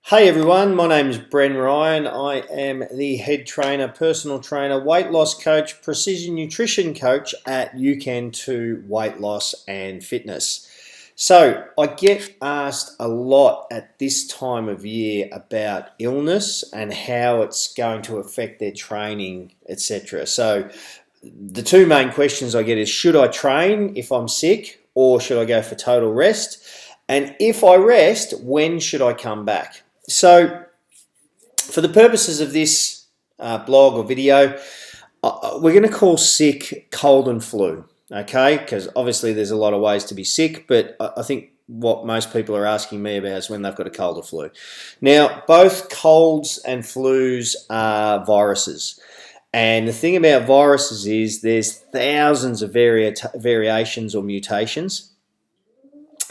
Hey everyone, my name is Bren Ryan. I am the head trainer, personal trainer, weight loss coach, precision nutrition coach at UCAN2 Weight Loss and Fitness. So I get asked a lot at this time of year about illness and how it's going to affect their training, etc. So the two main questions I get is, should I train if I'm sick or should I go for total rest? And if I rest, when should I come back? So for the purposes of this blog or video, we're going to call sick cold and flu, okay? Because obviously there's a lot of ways to be sick, but I think what most people are asking me about is when they've got a cold or flu. Now, both colds and flus are viruses. And the thing about viruses is there's thousands of variations or mutations.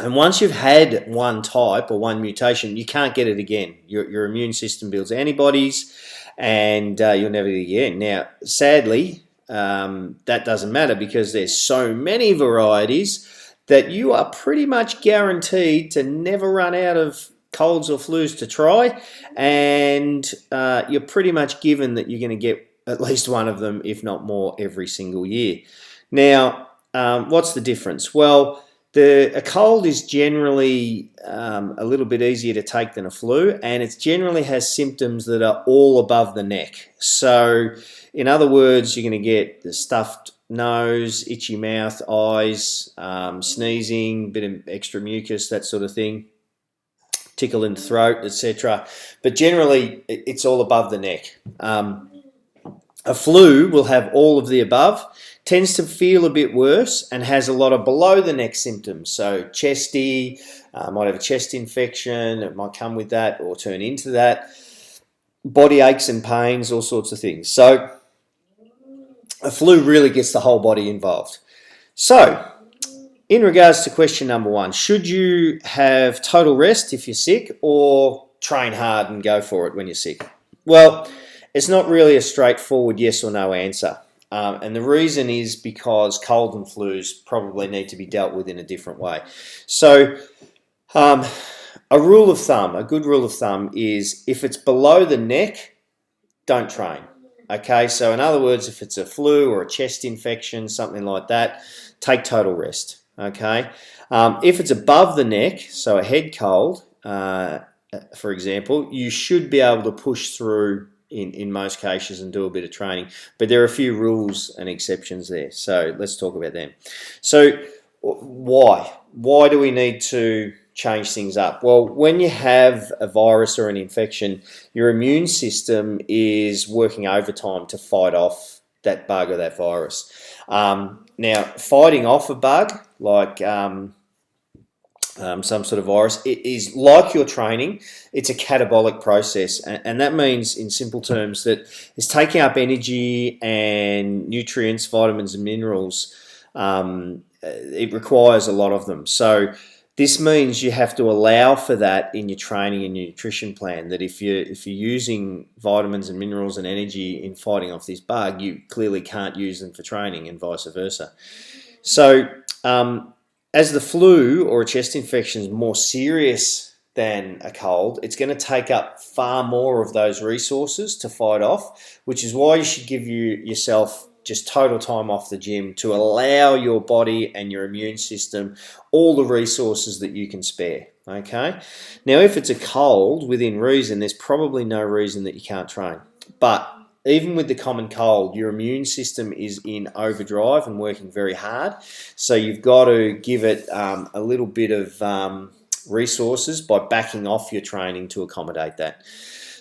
And once you've had one type or one mutation, you can't get it again. Your immune system builds antibodies and you'll never get it again. Now, sadly, that doesn't matter because there's so many varieties that you are pretty much guaranteed to never run out of colds or flus to try. And you're pretty much given that you're going to get at least one of them, if not more, every single year. Now, what's the difference? Well, a cold is generally a little bit easier to take than a flu, and it generally has symptoms that are all above the neck. So, in other words, you're going to get the stuffed nose, itchy mouth, eyes, sneezing, bit of extra mucus, that sort of thing, tickle in the throat, etc. But generally, it's all above the neck. A flu will have all of the above, tends to feel a bit worse and has a lot of below the neck symptoms. So chesty, might have a chest infection, it might come with that or turn into that. Body aches and pains, all sorts of things. So a flu really gets the whole body involved. So in regards to question number one, should you have total rest if you're sick or train hard and go for it when you're sick? Well, it's not really a straightforward yes or no answer. And the reason is because cold and flus probably need to be dealt with in a different way. So a rule of thumb, a good rule of thumb is if it's below the neck, don't train. Okay, so in other words, if it's a flu or a chest infection, something like that, take total rest. Okay, if it's above the neck, so a head cold, for example, you should be able to push through in most cases and do a bit of training, but there are a few rules and exceptions there. So let's talk about them. So why do we need to change things up? Well, when you have a virus or an infection, your immune system is working overtime to fight off that bug or that virus. Now, fighting off a bug like some sort of virus, it is like your training. It's a catabolic process, and that means in simple terms that it's taking up energy and nutrients, vitamins and minerals. It requires a lot of them. So this means you have to allow for that in your training and your nutrition plan, that if you're using vitamins and minerals and energy in fighting off this bug, you clearly can't use them for training and vice versa. So as the flu or a chest infection is more serious than a cold, it's going to take up far more of those resources to fight off, which is why you should give yourself just total time off the gym to allow your body and your immune system all the resources that you can spare. Okay? Now, if it's a cold, within reason, there's probably no reason that you can't train. But even with the common cold, your immune system is in overdrive and working very hard. So you've got to give it a little bit of resources by backing off your training to accommodate that.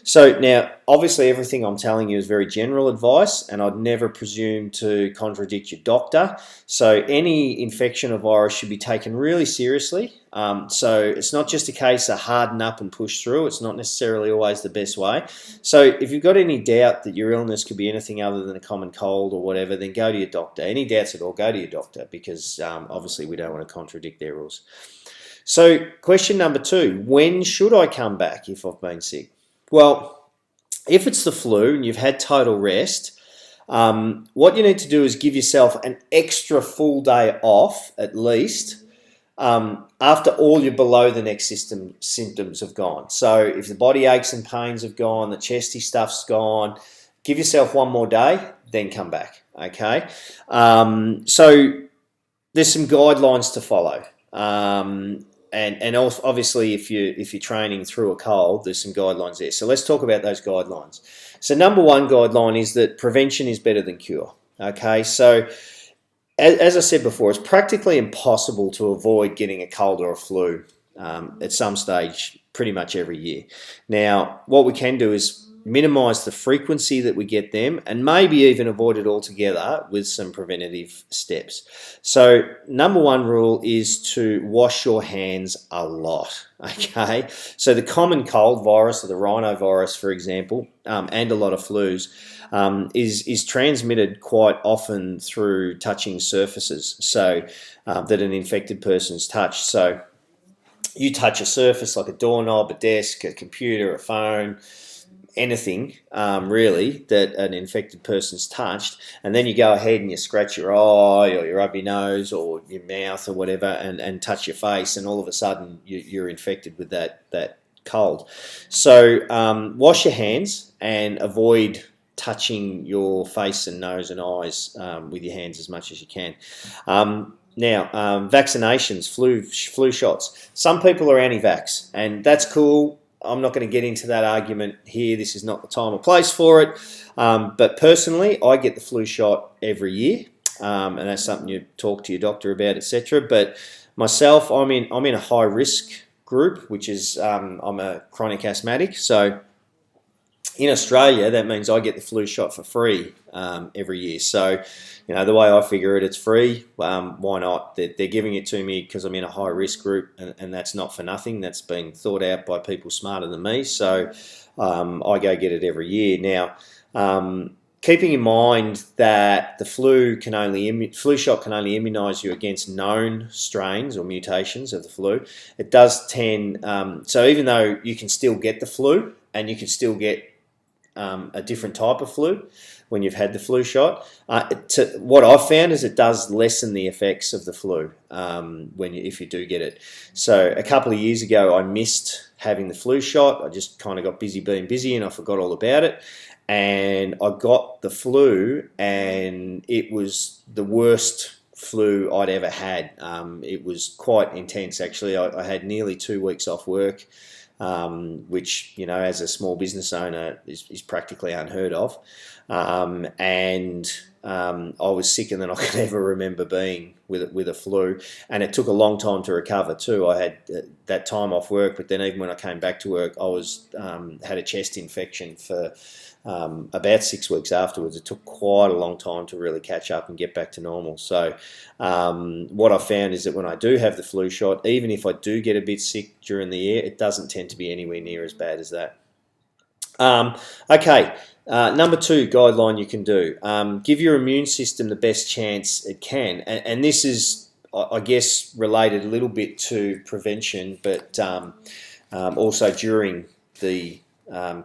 So now, obviously, everything I'm telling you is very general advice, and I'd never presume to contradict your doctor. So any infection or virus should be taken really seriously. So it's not just a case of harden up and push through. It's not necessarily always the best way. So if you've got any doubt that your illness could be anything other than a common cold or whatever, then go to your doctor. Any doubts at all, go to your doctor, because obviously we don't want to contradict their rules. So question number two, when should I come back if I've been sick? Well, if it's the flu and you've had total rest, what you need to do is give yourself an extra full day off at least after all your below the neck symptoms have gone. So if the body aches and pains have gone, the chesty stuff's gone, give yourself one more day, then come back. Okay. So there's some guidelines to follow. And obviously, if you're training through a cold, there's some guidelines there. So let's talk about those guidelines. So number one guideline is that prevention is better than cure. Okay, so as I said before, it's practically impossible to avoid getting a cold or a flu at some stage, pretty much every year. Now, what we can do is minimize the frequency that we get them and maybe even avoid it altogether with some preventative steps. So number one rule is to wash your hands a lot. Okay, so the common cold virus, or the rhinovirus, for example, and a lot of flus, is transmitted quite often through touching surfaces, so that an infected person's touched. So you touch a surface like a doorknob, a desk, a computer, a phone, anything really that an infected person's touched, and then you go ahead and you scratch your eye or you rub your nose or your mouth or whatever and touch your face, and all of a sudden you're infected with that cold. So wash your hands and avoid touching your face and nose and eyes with your hands as much as you can. Now, vaccinations, flu shots. Some people are anti-vax, and that's cool. I'm not going to get into that argument here. This is not the time or place for it. But personally, I get the flu shot every year, and that's something you talk to your doctor about, etc. But myself, I'm in a high risk group, which is I'm a chronic asthmatic. So in Australia, that means I get the flu shot for free every year. So, the way I figure it, it's free. Why not? They're giving it to me because I'm in a high risk group, and that's not for nothing. That's been thought out by people smarter than me. So I go get it every year. Now, keeping in mind that the flu shot can only immunise you against known strains or mutations of the flu, it does tend. So even though you can still get the flu, and you can still get a different type of flu when you've had the flu shot, what I've found is it does lessen the effects of the flu if you do get it. So a couple of years ago, I missed having the flu shot. I just kind of got being busy, and I forgot all about it. And I got the flu, and it was the worst flu I'd ever had. It was quite intense, actually. I had nearly 2 weeks off work. Which, as a small business owner is practically unheard of. And I was sicker than I could ever remember being with a flu. And it took a long time to recover too. I had that time off work, but then even when I came back to work, I had a chest infection for about 6 weeks afterwards. It took quite a long time to really catch up and get back to normal. So what I found is that when I do have the flu shot, even if I do get a bit sick during the year, it doesn't tend to be anywhere near as bad as that. Okay, number two guideline you can do. Give your immune system the best chance it can. And this is, I guess, related a little bit to prevention, but also during the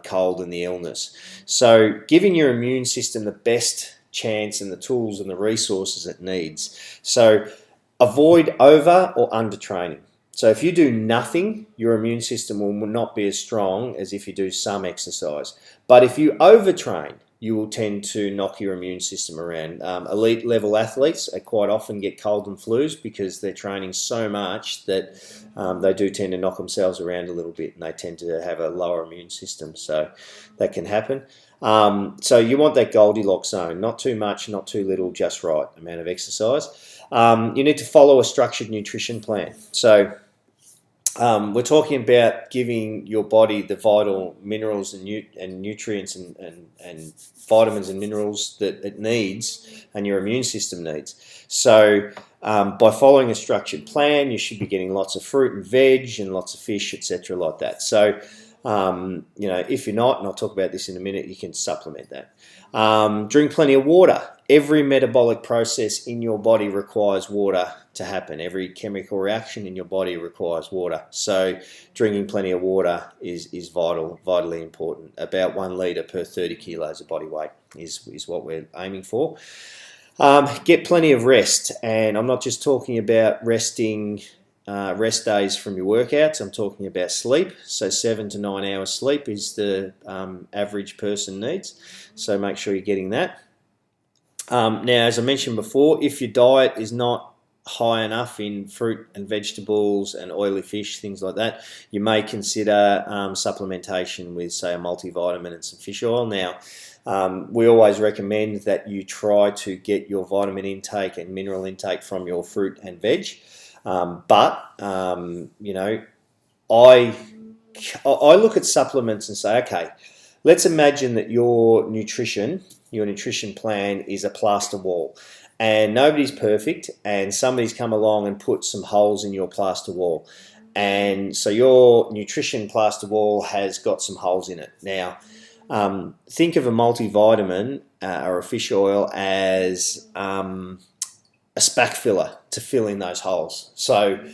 cold and the illness. So giving your immune system the best chance and the tools and the resources it needs. So avoid over or under training. So if you do nothing, your immune system will not be as strong as if you do some exercise. But if you overtrain, you will tend to knock your immune system around. Elite level athletes quite often get cold and flus because they're training so much that they do tend to knock themselves around a little bit, and they tend to have a lower immune system. So that can happen. So you want that Goldilocks zone, not too much, not too little, just right amount of exercise. You need to follow a structured nutrition plan. So we're talking about giving your body the vital minerals and nutrients and vitamins and minerals that it needs and your immune system needs. So by following a structured plan, you should be getting lots of fruit and veg and lots of fish, etc., like that. So if you're not, and I'll talk about this in a minute, you can supplement that. Drink plenty of water. Every metabolic process in your body requires water to happen. Every chemical reaction in your body requires water. So drinking plenty of water is vitally important. About 1 litre per 30 kilos of body weight is what we're aiming for. Get plenty of rest, and I'm not just talking about resting rest days from your workouts. I'm talking about sleep. So 7 to 9 hours sleep is the average person needs. So make sure you're getting that. Now, as I mentioned before, if your diet is not high enough in fruit and vegetables and oily fish, things like that, you may consider supplementation with, say, a multivitamin and some fish oil. Now, we always recommend that you try to get your vitamin intake and mineral intake from your fruit and veg. You know, I look at supplements and say, okay, let's imagine that your nutrition plan is a plaster wall, and nobody's perfect, and somebody's come along and put some holes in your plaster wall. And so your nutrition plaster wall has got some holes in it. Now, think of a multivitamin or a fish oil as a spac filler to fill in those holes. So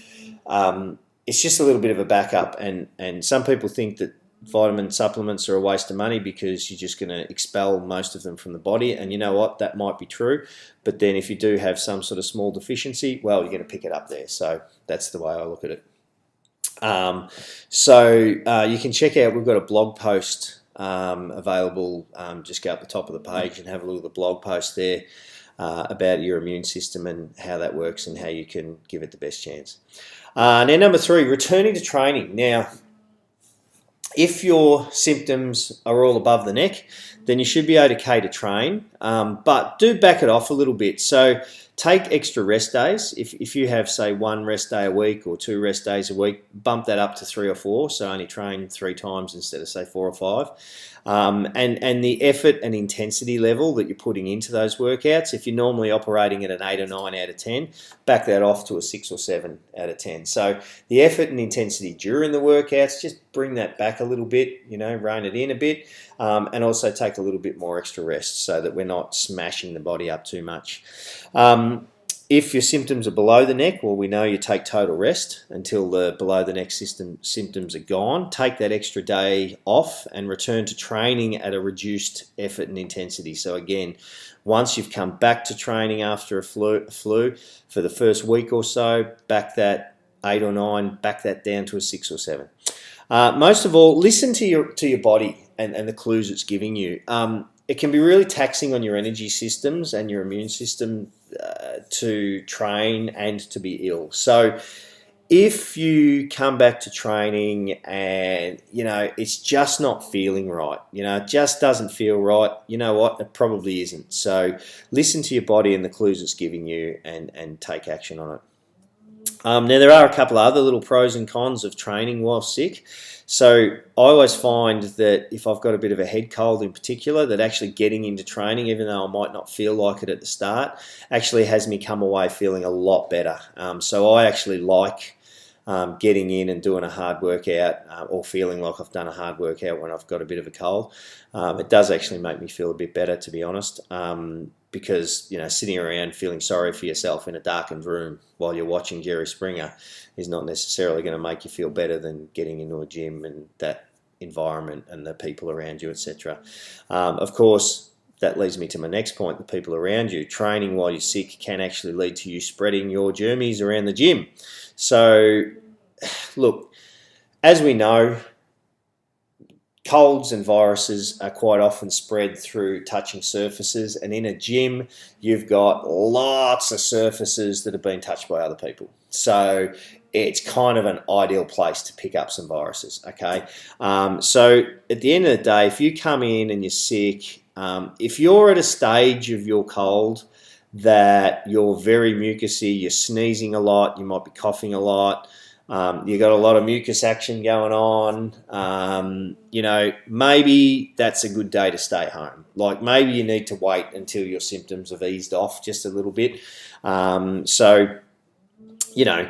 it's just a little bit of a backup, and some people think that vitamin supplements are a waste of money because you're just going to expel most of them from the body, and you know what, that might be true, but then if you do have some sort of small deficiency, well, you're going to pick it up there. So that's the way I look at it. You can check out, we've got a blog post available. Just go up the top of the page and have a look at the blog post there about your immune system and how that works and how you can give it the best chance. Now, number 3, returning to training. Now, if your symptoms are all above the neck, then you should be okay to train, but do back it off a little bit. So take extra rest days. If you have, say, 1 rest day a week or 2 rest days a week, bump that up to 3 or 4, so only train 3 times instead of, say, 4 or 5. And the effort and intensity level that you're putting into those workouts, if you're normally operating at an 8 or 9 out of 10, back that off to a 6 or 7 out of 10. So the effort and intensity during the workouts, just bring that back a little bit, you know, rein it in a bit, and also take a little bit more extra rest so that we're not smashing the body up too much. If your symptoms are below the neck, well, we know you take total rest until the below the neck symptoms are gone. Take that extra day off and return to training at a reduced effort and intensity. So again, once you've come back to training after a flu for the first week or so, back that 8 or 9, back that down to a 6 or 7. Most of all, listen to your body and the clues it's giving you. It can be really taxing on your energy systems and your immune system to train and to be ill. So if you come back to training and, you know, it's just not feeling right, you know, it just doesn't feel right, you know what, it probably isn't. So listen to your body and the clues it's giving you and take action on it. Now, there are a couple of other little pros and cons of training while sick. So I always find that if I've got a bit of a head cold in particular, that actually getting into training, even though I might not feel like it at the start, actually has me come away feeling a lot better. So I actually like getting in and doing a hard workout or feeling like I've done a hard workout when I've got a bit of a cold. It does actually make me feel a bit better, to be honest, because, you know, sitting around feeling sorry for yourself in a darkened room while you're watching Jerry Springer is not necessarily going to make you feel better than getting into a gym and that environment and the people around you, etc. Of course, that leads me to my next point, the people around you. Training while you're sick can actually lead to you spreading your germs around the gym. So, look, as we know, colds and viruses are quite often spread through touching surfaces, and in a gym, you've got lots of surfaces that have been touched by other people. So it's kind of an ideal place to pick up some viruses, okay? So at the end of the day, if you come in and you're sick, if you're at a stage of your cold that you're very mucousy, you're sneezing a lot, you might be coughing a lot, you got a lot of mucus action going on, you know, maybe that's a good day to stay home. Like maybe you need to wait until your symptoms have eased off just a little bit. So, you know,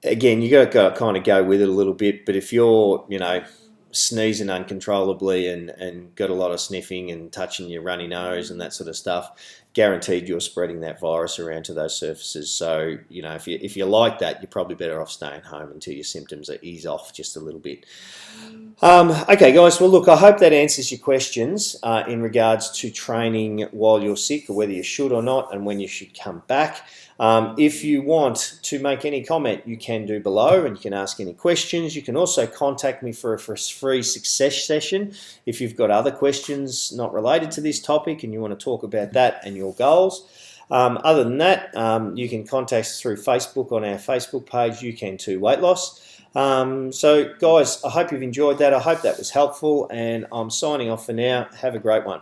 again, you got to kind of go with it a little bit. But if you're, you know, sneezing uncontrollably and got a lot of sniffing and touching your runny nose and that sort of stuff, guaranteed you're spreading that virus around to those surfaces. So, if you like that, you're probably better off staying home until your symptoms ease off just a little bit. Okay, guys. Well, look, I hope that answers your questions in regards to training while you're sick, or whether you should or not, and when you should come back. If you want to make any comment, you can do below, and you can ask any questions. You can also contact me for a free success session if you've got other questions not related to this topic and you want to talk about that and your goals. Other than that, you can contact us through Facebook on our Facebook page, UCAN2 Weight Loss. So, guys, I hope you've enjoyed that. I hope that was helpful, and I'm signing off for now. Have a great one.